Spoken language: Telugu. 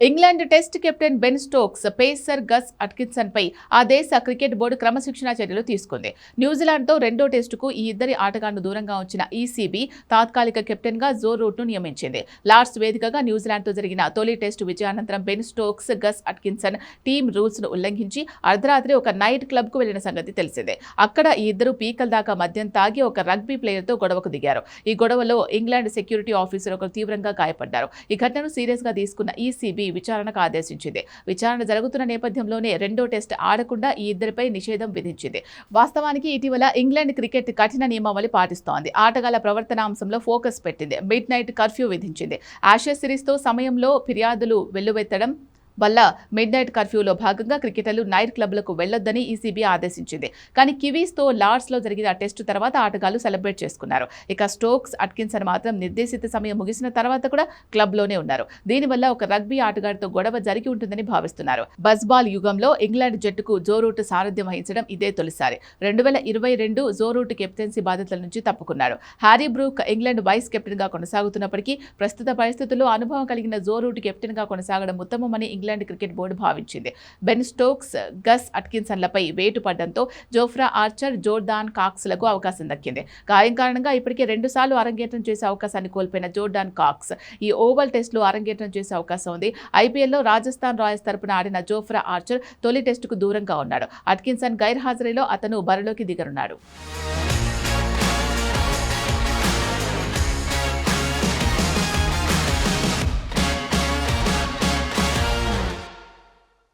England test captain Ben Stokes pacer Gus Atkinson పై ఆ దేశ క్రికెట్ బోర్డు క్రమశిక్షణా చర్యలు తీసుకుంది. న్యూజిలాండ్తో రెండో టెస్టుకు ఈ ఇద్దరి ఆటగాళ్లను దూరంగా ఉంచిన ఈసీబీ తాత్కాలిక కెప్టెన్ గా జో రూట్ను నియమించింది. లార్డ్స్ వేదికగా న్యూజిలాండ్తో జరిగిన తొలి టెస్టు విజయానంతరం Ben Stokes, Gus Atkinson team rules ను ఉల్లంఘించి అర్ధరాత్రి ఒక నైట్ క్లబ్ కు వెళ్లిన సంగతి తెలిసిందే. అక్కడ ఈ ఇద్దరు పీకల దాకా మద్యం తాగి ఒక రగ్బీ ప్లేయర్ తో గొడవకు దిగారు. ఈ గొడవలో ఇంగ్లాండ్ సెక్యూరిటీ ఆఫీసర్ ఒకరు తీవ్రంగా గాయపడ్డారు. ఈ ఘటనను సీరియస్ గా తీసుకున్న ఈసీబీ విచారణకు ఆదేశించింది. విచారణ జరుగుతున్న నేపథ్యంలోనే రెండో టెస్ట్ ఆడకుండా ఈ ఇద్దరిపై నిషేధం విధించింది. వాస్తవానికి ఇటీవల ఇంగ్లాండ్ క్రికెట్ కఠిన నియమావళి పాటిస్తోంది. ఆటగాళ్ల ప్రవర్తనాంశంలో ఫోకస్ పెట్టింది. మిడ్ నైట్ కర్ఫ్యూ విధించింది. ఆషెస్ సిరీస్తో సమయంలో ఫిర్యాదులు వెల్లువెత్తడం వల్ల మిడ్ నైట్ కర్ఫ్యూలో భాగంగా క్రికెటర్లు నైట్ క్లబ్లకు వెళ్లొద్దని ఈసీబీ ఆదేశించింది. కానీ కివీస్తో లార్డ్స్లో జరిగిన టెస్టు తర్వాత ఆటగాళ్లు సెలబ్రేట్ చేసుకున్నారు. ఇక స్టోక్స్, అట్కిన్సన్ మాత్రం నిర్దేశిత సమయం ముగిసిన తర్వాత కూడా క్లబ్లోనే ఉన్నారు. దీనివల్ల ఒక రగ్బీ ఆటగాడితో గొడవ జరిగి ఉంటుందని భావిస్తున్నారు. బజ్బాల్ యుగంలో ఇంగ్లాండ్ జట్టుకు జో రూట్ సారథ్యం వహించడం ఇదే తొలిసారి. 2022 జో రూట్ కెప్టెన్సీ బాధ్యతల నుంచి తప్పుకున్నారు. Harry Brook England vice captain గా కొనసాగుతున్నప్పటికీ ప్రస్తుత పరిస్థితుల్లో అనుభవం కలిగిన జో రూట్ కెప్టెన్ గా కొనసాగడం ఉత్తమమని ఇంగ్లాండ్ క్రికెట్ బోర్డు భావించింది. బెన్ స్టోక్స్, గస్ అట్కిన్సన్లపై వేటు పడడంతో జోఫ్రా ఆర్చర్, జోర్డాన్ కాక్స్లకు అవకాశం దక్కింది. గాయం కారణంగా ఇప్పటికే 2 సార్లు అరంగేట్రం చేసే అవకాశాన్ని కోల్పోయిన జోర్డాన్ కాక్స్ ఈ ఓవల్ టెస్టులో అరంగేట్రం చేసే అవకాశం ఉంది. ఐపీఎల్లో రాజస్థాన్ రాయల్స్ తరపున ఆడిన జోఫ్రా ఆర్చర్ తొలి టెస్టుకు దూరంగా ఉన్నాడు. అట్కిన్సన్ గైర్హాజరీలో అతను బరిలోకి దిగనున్నాడు.